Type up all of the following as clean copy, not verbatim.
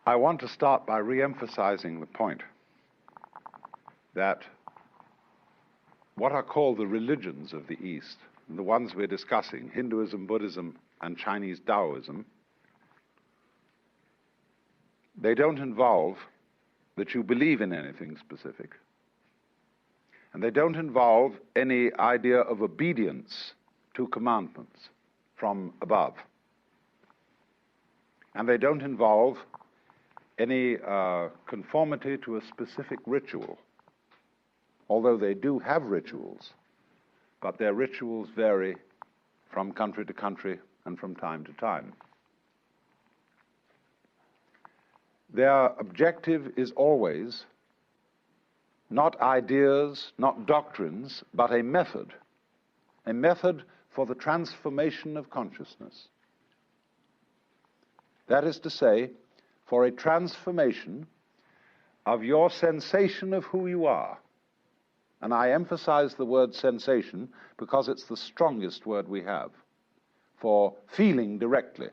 I want to start by re-emphasizing the point that what are called the religions of the East, the ones we're discussing, Hinduism, Buddhism, and Chinese Taoism, they don't involve that you believe in anything specific. And they don't involve any idea of obedience to commandments from above. And they don't involve any conformity to a specific ritual, although they do have rituals, but their rituals vary from country to country and from time to time. Their objective is always not ideas, not doctrines, but a method for the transformation of consciousness. That is to say, for a transformation of your sensation of who you are. And I emphasize the word sensation because it's the strongest word we have for feeling directly.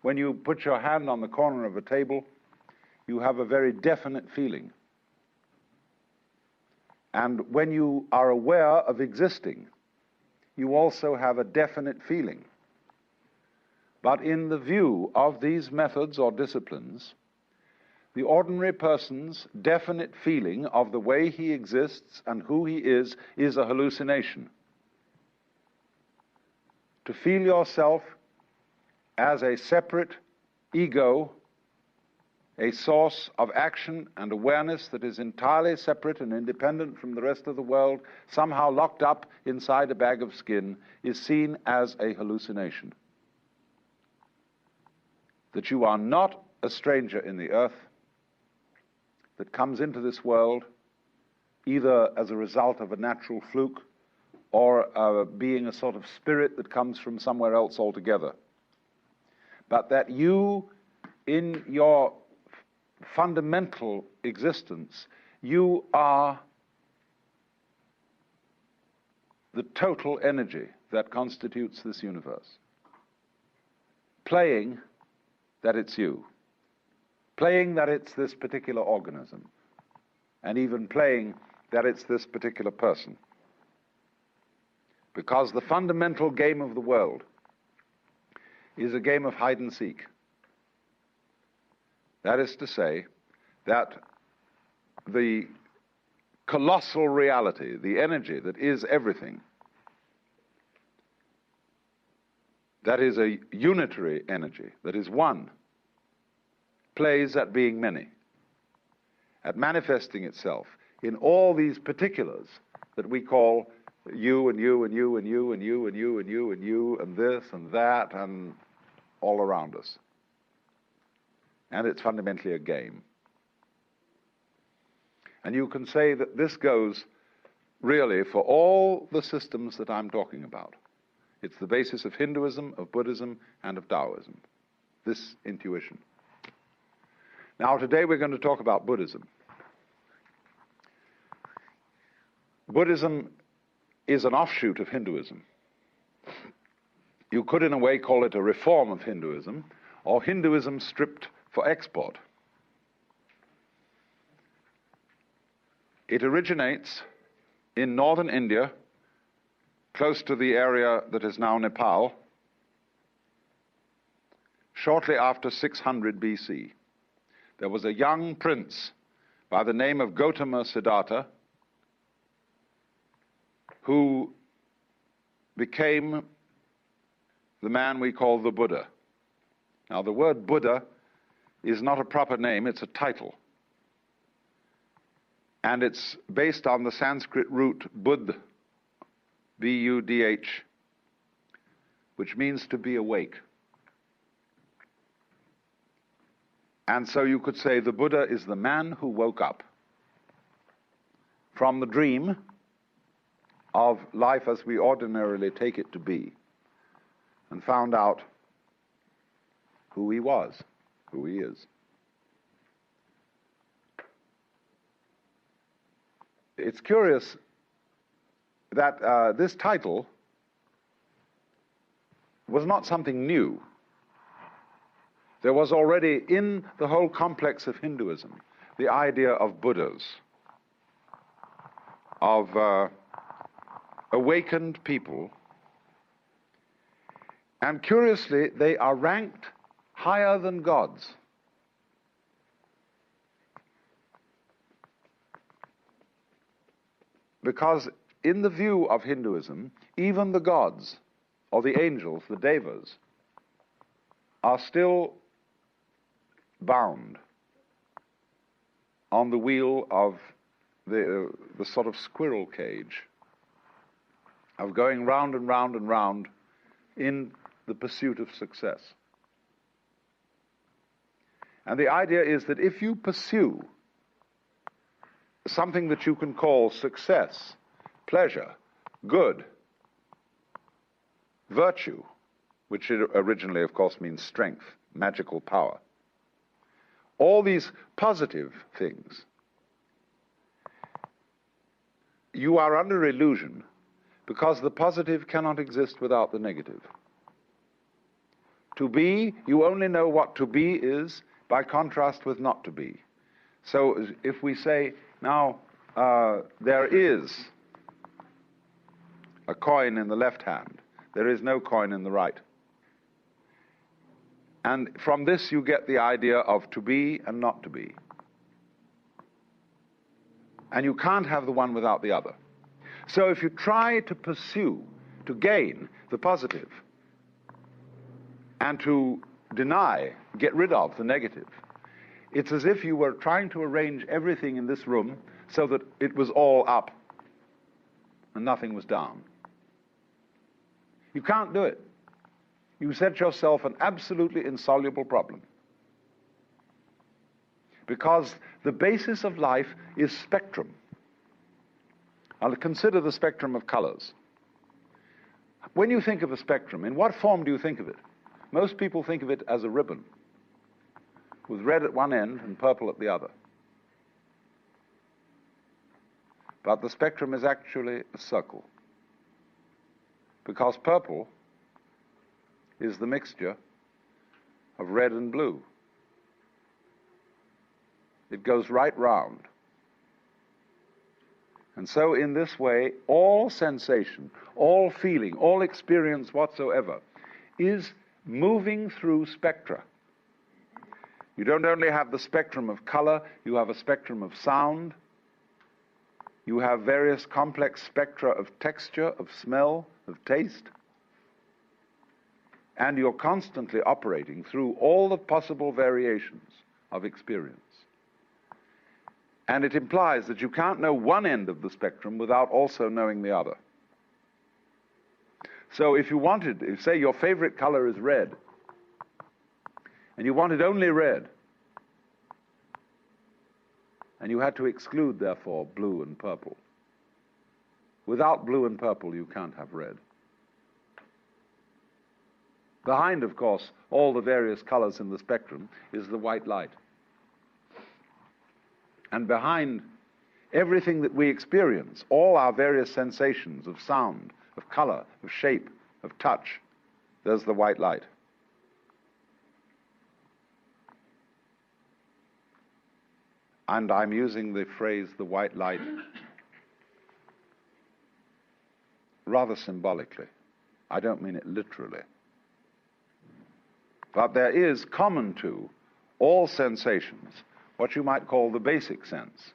When you put your hand on the corner of a table, you have a very definite feeling. And when you are aware of existing, you also have a definite feeling. But in the view of these methods or disciplines, the ordinary person's definite feeling of the way he exists and who he is a hallucination. To feel yourself as a separate ego, a source of action and awareness that is entirely separate and independent from the rest of the world, somehow locked up inside a bag of skin, is seen as a hallucination. That you are not a stranger in the earth, that comes into this world either as a result of a natural fluke or being a sort of spirit that comes from somewhere else altogether. But that you, in your fundamental existence, you are the total energy that constitutes this universe, playing that it's you, playing that it's this particular organism, and even playing that it's this particular person. Because the fundamental game of the world is a game of hide and seek. That is to say, that the colossal reality, the energy that is everything, that is a unitary energy, that is one, plays at being many, at manifesting itself in all these particulars that we call you and you and you and you and you and you and you and you and this and that and all around us. And it's fundamentally a game. And you can say that this goes really for all the systems that I'm talking about. It's the basis of Hinduism, of Buddhism, and of Taoism, this intuition. Now, today we're going to talk about Buddhism. Buddhism is an offshoot of Hinduism. You could, in a way, call it a reform of Hinduism, or Hinduism stripped for export. It originates in northern India, close to the area that is now Nepal, shortly after 600 BC. There was a young prince by the name of Gautama Siddhartha who became the man we call the Buddha. Now, the word Buddha is not a proper name, it's a title. And it's based on the Sanskrit root Buddh, B-U-D-H, which means to be awake. And so you could say the Buddha is the man who woke up from the dream of life as we ordinarily take it to be and found out who he was, who he is. It's curious that this title was not something new. There was already in the whole complex of Hinduism the idea of Buddhas, of awakened people, and curiously, they are ranked higher than gods. Because in the view of Hinduism, even the gods, or the angels, the devas, are still bound on the wheel of the sort of squirrel cage of going round and round and round in the pursuit of success. And the idea is that if you pursue something that you can call success, pleasure, good, virtue, which originally, of course, means strength, magical power, all these positive things, you are under illusion because the positive cannot exist without the negative. To be, you only know what to be is by contrast with not to be. So if we say, now, there is a coin in the left hand, there is no coin in the right. And from this you get the idea of to be and not to be. And you can't have the one without the other. So if you try to pursue, to gain the positive, and to deny, get rid of the negative, it's as if you were trying to arrange everything in this room so that it was all up and nothing was down. You can't do it. You set yourself an absolutely insoluble problem. Because the basis of life is spectrum. I'll consider the spectrum of colors. When you think of a spectrum, in what form do you think of it? Most people think of it as a ribbon, with red at one end and purple at the other. But the spectrum is actually a circle, because purple is the mixture of red and blue. It goes right round. And so in this way, all sensation, all feeling, all experience whatsoever is moving through spectra. You don't only have the spectrum of color, you have a spectrum of sound, you have various complex spectra of texture, of smell, of taste, and you're constantly operating through all the possible variations of experience. And it implies that you can't know one end of the spectrum without also knowing the other. So if you wanted, if say your favorite color is red, and you wanted only red, and you had to exclude, therefore, blue and purple. Without blue and purple, you can't have red. Behind, of course, all the various colors in the spectrum is the white light. And behind everything that we experience, all our various sensations of sound, of color, of shape, of touch, there's the white light. And I'm using the phrase, the white light, rather symbolically. I don't mean it literally. But there is common to all sensations what you might call the basic sense.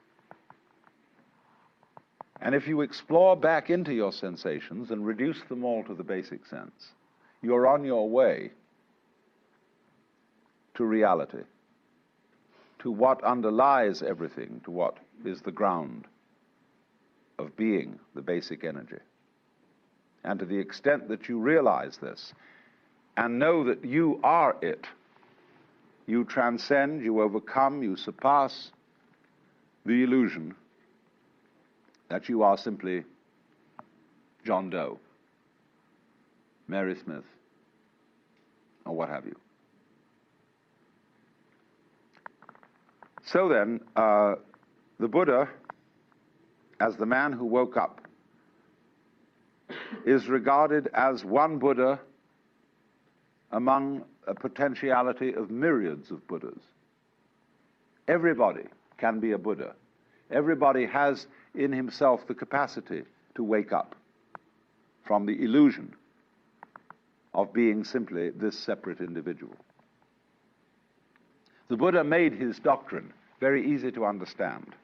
And if you explore back into your sensations and reduce them all to the basic sense, you're on your way to reality, to what underlies everything, to what is the ground of being, the basic energy. And to the extent that you realize this and know that you are it, you transcend, you overcome, you surpass the illusion that you are simply John Doe, Mary Smith, or what have you. So then, the Buddha, as the man who woke up, is regarded as one Buddha among a potentiality of myriads of Buddhas. Everybody can be a Buddha. Everybody has in himself the capacity to wake up from the illusion of being simply this separate individual. The Buddha made his doctrine very easy to understand,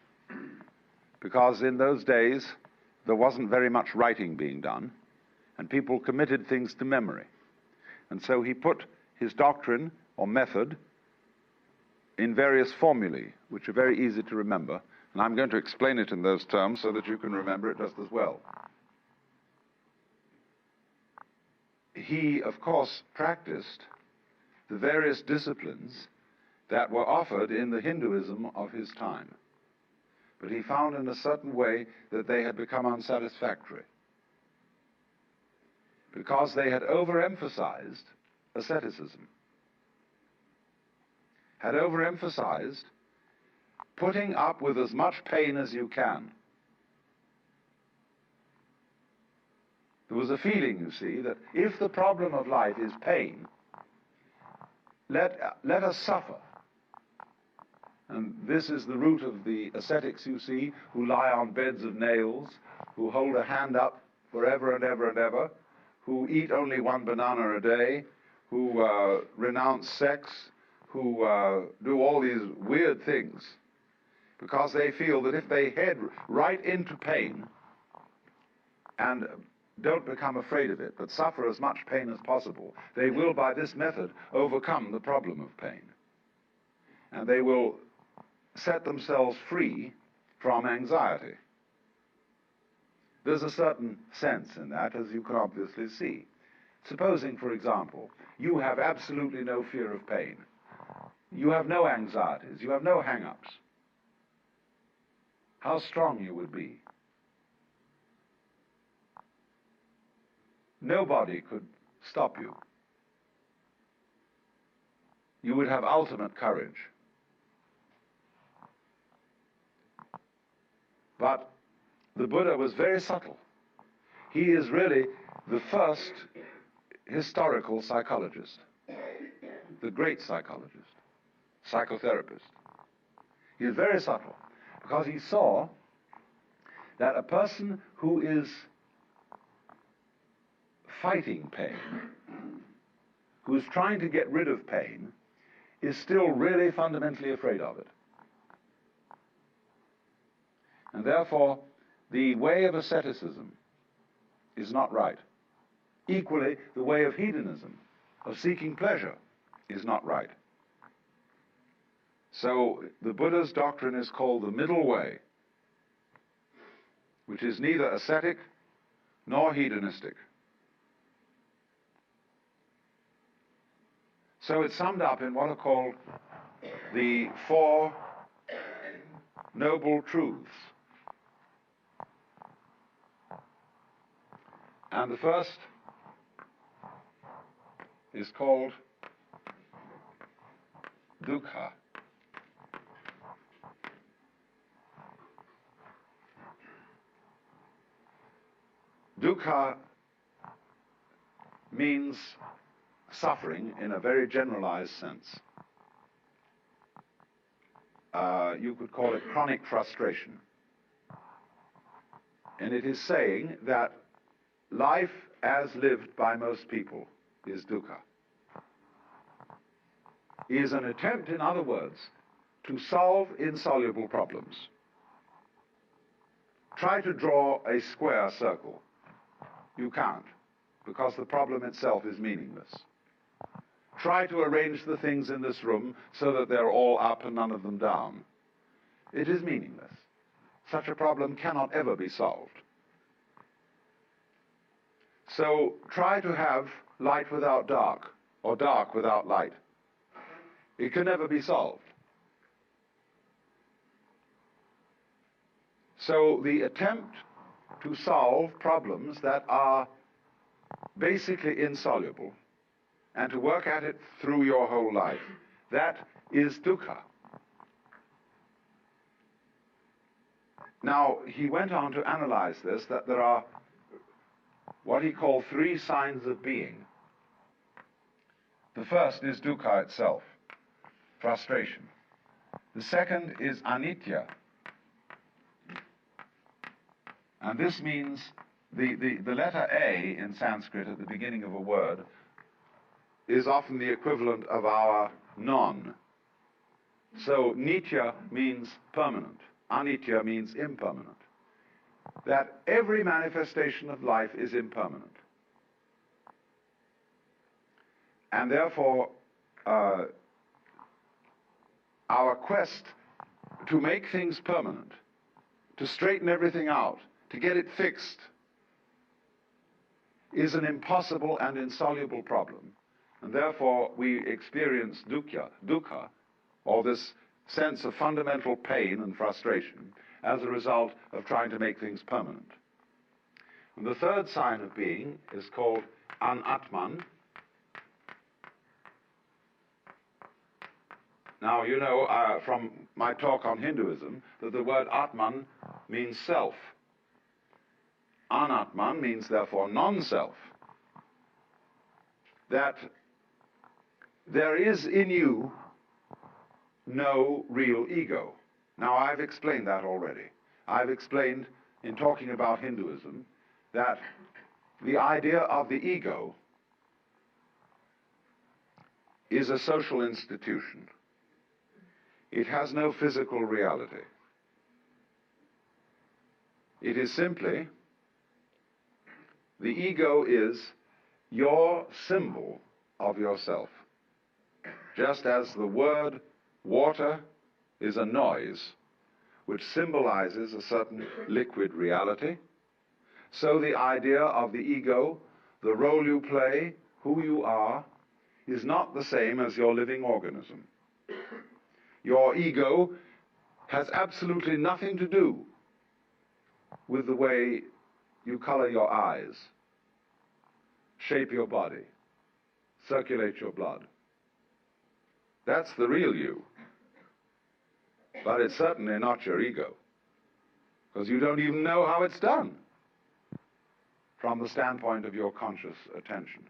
because in those days there wasn't very much writing being done, and people committed things to memory. And so he put his doctrine or method in various formulae, which are very easy to remember, and I'm going to explain it in those terms so that you can remember it just as well. He, of course, practiced the various disciplines that were offered in the Hinduism of his time, but he found in a certain way that they had become unsatisfactory, because they had overemphasized asceticism, had overemphasized putting up with as much pain as you can. There was a feeling, you see, that if the problem of life is pain, let us suffer. And this is the root of the ascetics, you see, who lie on beds of nails, who hold a hand up forever and ever and ever, who eat only one banana a day, who renounce sex, who do all these weird things, because they feel that if they head right into pain and don't become afraid of it, but suffer as much pain as possible, they will, by this method, overcome the problem of pain. And they will set themselves free from anxiety. There's a certain sense in that, as you can obviously see. Supposing, for example, you have absolutely no fear of pain. You have no anxieties. You have no hang-ups. How strong you would be. Nobody could stop you. You would have ultimate courage. But the Buddha was very subtle. He is really the first historical psychologist, the great psychologist, psychotherapist. He is very subtle, because he saw that a person who is fighting pain, who is trying to get rid of pain, is still really fundamentally afraid of it. And therefore, the way of asceticism is not right. Equally, the way of hedonism, of seeking pleasure, is not right. So the Buddha's doctrine is called the middle way, which is neither ascetic nor hedonistic. So it's summed up in what are called the Four Noble Truths. And the first is called dukkha. Dukkha means suffering in a very generalized sense. You could call it chronic frustration. And it is saying that life as lived by most people is dukkha. Is an attempt, in other words, to solve insoluble problems. Try to draw a square circle. You can't, because the problem itself is meaningless. Try to arrange the things in this room so that they're all up and none of them down. It is meaningless. Such a problem cannot ever be solved. So try to have light without dark, or dark without light. It can never be solved. So the attempt to solve problems that are basically insoluble, and to work at it through your whole life, that is dukkha. Now, he went on to analyze this, that there are what he called 3 signs of being. The first is dukkha itself, frustration. The second is anitya. And this means the letter A in Sanskrit at the beginning of a word is often the equivalent of our non. So nitya means permanent. Anitya means impermanent. That every manifestation of life is impermanent. And therefore, our quest to make things permanent, to straighten everything out, to get it fixed, is an impossible and insoluble problem. And therefore, we experience dukkha, or this sense of fundamental pain and frustration, as a result of trying to make things permanent. And the third sign of being is called anatman. Now, you know from my talk on Hinduism that the word atman means self. Anatman means, therefore, non-self. That there is in you no real ego. Now, I've explained that already. I've explained, in talking about Hinduism, that the idea of the ego is a social institution. It has no physical reality. It is simply, the ego is your symbol of yourself. Just as the word water is a noise which symbolizes a certain liquid reality, so the idea of the ego, the role you play, who you are, is not the same as your living organism. Your ego has absolutely nothing to do with the way you color your eyes, shape your body, circulate your blood. That's the real you. But it's certainly not your ego, because you don't even know how it's done from the standpoint of your conscious attention.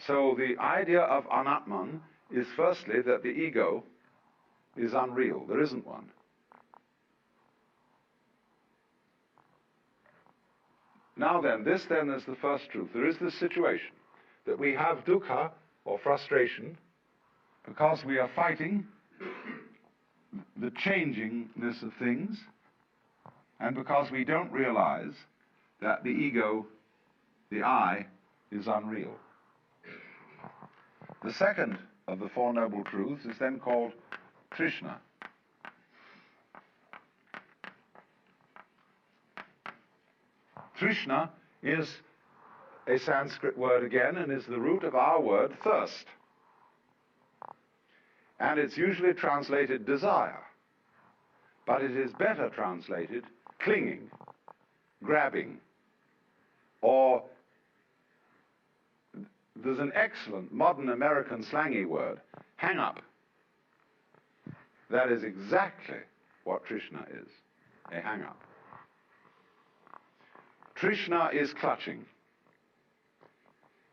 So the idea of anatman is firstly that the ego is unreal. There isn't one. Now then, this then is the first truth. There is this situation that we have dukkha, or frustration, because we are fighting the changingness of things, and because we don't realize that the ego, the I, is unreal. The second of the Four Noble Truths is then called Trishna. Trishna is a Sanskrit word again, and is the root of our word thirst. And it's usually translated desire, but it is better translated clinging, grabbing, or there's an excellent modern American slangy word, hang up. That is exactly what Trishna is, a hang up. Trishna is clutching.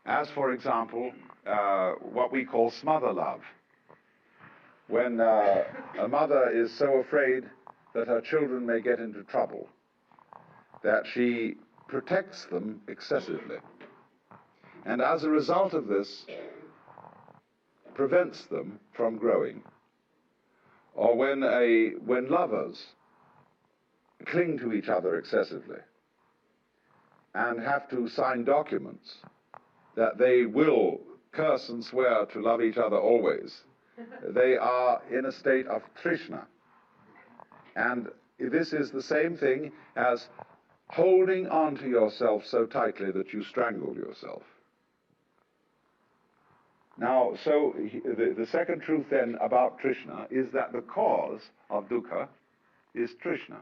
As, for example, what we call smother love. When a mother is so afraid that her children may get into trouble that she protects them excessively. And as a result of this, prevents them from growing. Or when lovers cling to each other excessively and have to sign documents that they will curse and swear to love each other always, they are in a state of trishna. And this is the same thing as holding on to yourself so tightly that you strangle yourself. Now, so the second truth then about Trishna is that the cause of dukkha is Trishna.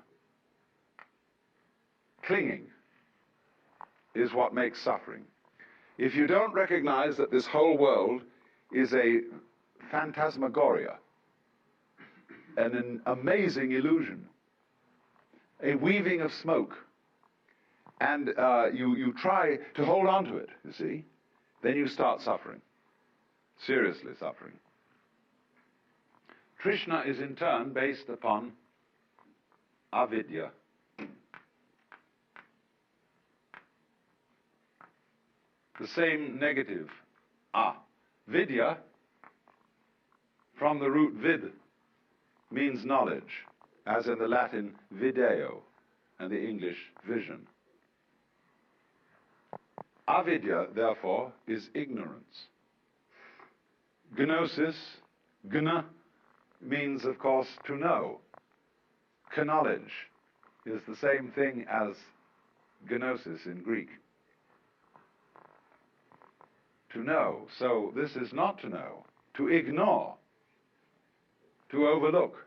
Clinging is what makes suffering. If you don't recognize that this whole world is a phantasmagoria, an amazing illusion, a weaving of smoke, and you try to hold on to it, you see, then you start suffering. seriously suffering. Trishna is in turn based upon avidya. The same negative, vidya, from the root vid, means knowledge, as in the Latin video and the English vision. Avidya, therefore, is ignorance. Gnosis, gna, means, of course, to know. Knowledge is the same thing as gnosis in Greek. To know. So this is not to know, to ignore, to overlook.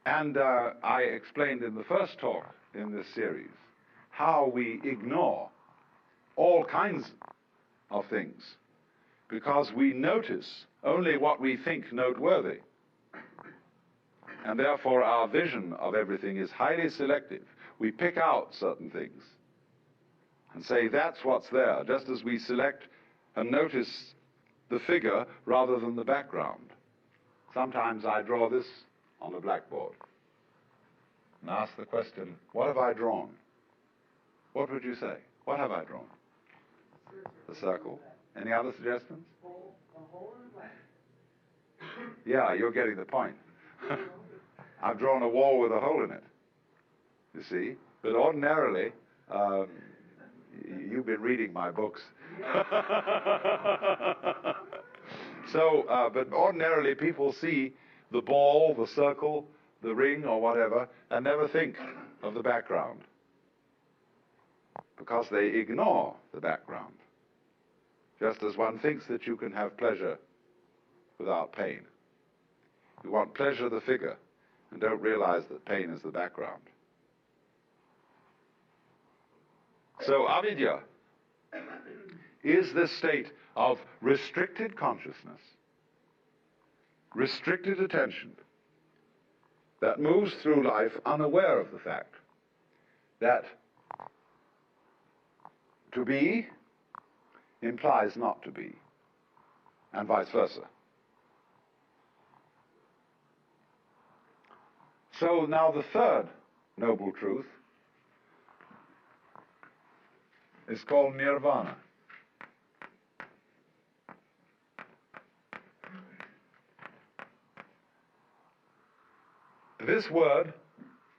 And I explained in the first talk in this series how we ignore all kinds of things because we notice only what we think noteworthy. And therefore our vision of everything is highly selective. We pick out certain things and say that's what's there, just as we select and notice the figure rather than the background. Sometimes I draw this on the blackboard and ask the question, what have I drawn? What would you say? What have I drawn? The circle. Any other suggestions? Yeah, you're getting the point. I've drawn a wall with a hole in it, you see. But ordinarily, you've been reading my books. But ordinarily people see the ball, the circle, the ring or whatever, and never think of the background because they ignore the background. Just as one thinks that you can have pleasure without pain. You want pleasure of the figure and don't realize that pain is the background. So avidya is this state of restricted consciousness, restricted attention, that moves through life unaware of the fact that to be implies not to be, and vice versa. So now the third noble truth is called nirvana. This word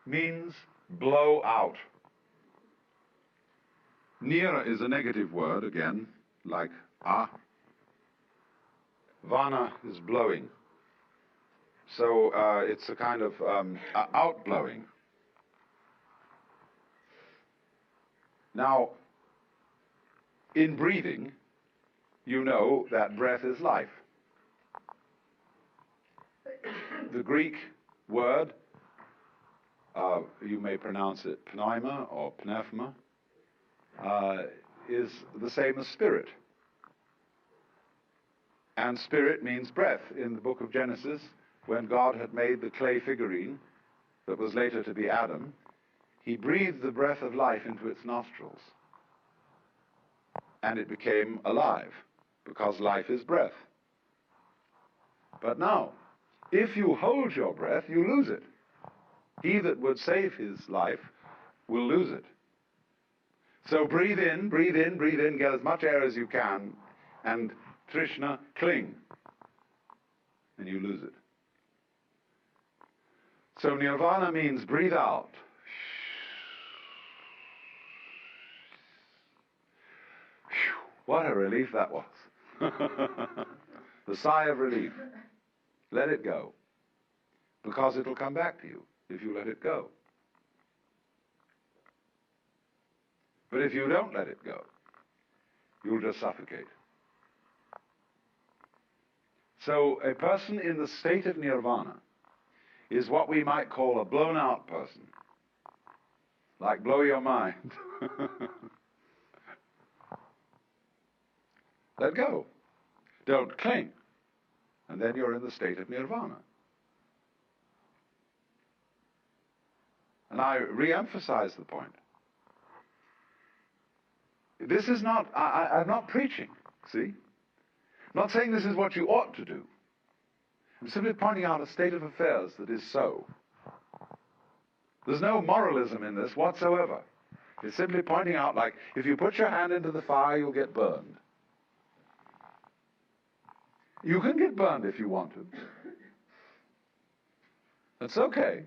means blow out. Nira is a negative word, again, like Vana is blowing. So it's a kind of outblowing. Now, in breathing, you know that breath is life. The Greek word, you may pronounce it pneuma or pneuma, is the same as spirit. And spirit means breath. In the book of Genesis, when God had made the clay figurine that was later to be Adam, he breathed the breath of life into its nostrils. And it became alive, because life is breath. But now, if you hold your breath, you lose it. He that would save his life will lose it. So breathe in, breathe in, breathe in, get as much air as you can, and Trishna, cling, and you lose it. So nirvana means breathe out. What a relief that was. The sigh of relief. Let it go. Because it'll come back to you if you let it go. But if you don't let it go, you'll just suffocate. So a person in the state of nirvana is what we might call a blown out person. Like blow your mind. Let go. Don't cling. And then you're in the state of nirvana. And I re-emphasize the point. This is not, I'm not preaching, see? I'm not saying this is what you ought to do. I'm simply pointing out a state of affairs that is so. There's no moralism in this whatsoever. It's simply pointing out, like, if you put your hand into the fire, you'll get burned. You can get burned if you want to. That's okay.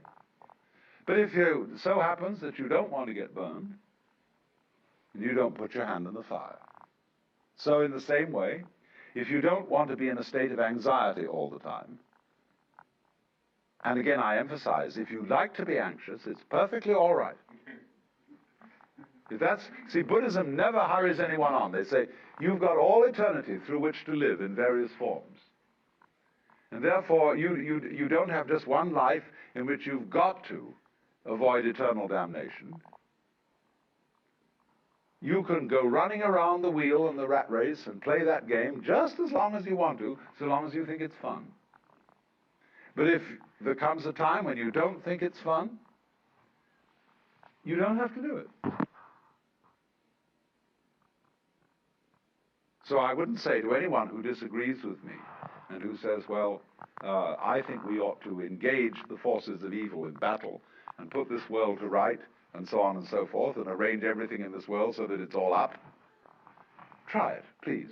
But if it so happens that you don't want to get burned, you don't put your hand in the fire. So in the same way, if you don't want to be in a state of anxiety all the time, and again I emphasize, if you like to be anxious, it's perfectly all right. If that's, see, Buddhism never hurries anyone on. They say, you've got all eternity through which to live in various forms. And therefore, you don't have just one life in which you've got to avoid eternal damnation. You can go running around the wheel in the rat race and play that game just as long as you want to, so long as you think it's fun. But if there comes a time when you don't think it's fun, you don't have to do it. So I wouldn't say to anyone who disagrees with me and who says, well, I think we ought to engage the forces of evil in battle and put this world to right and so on and so forth and arrange everything in this world so that it's all up. Try it, please.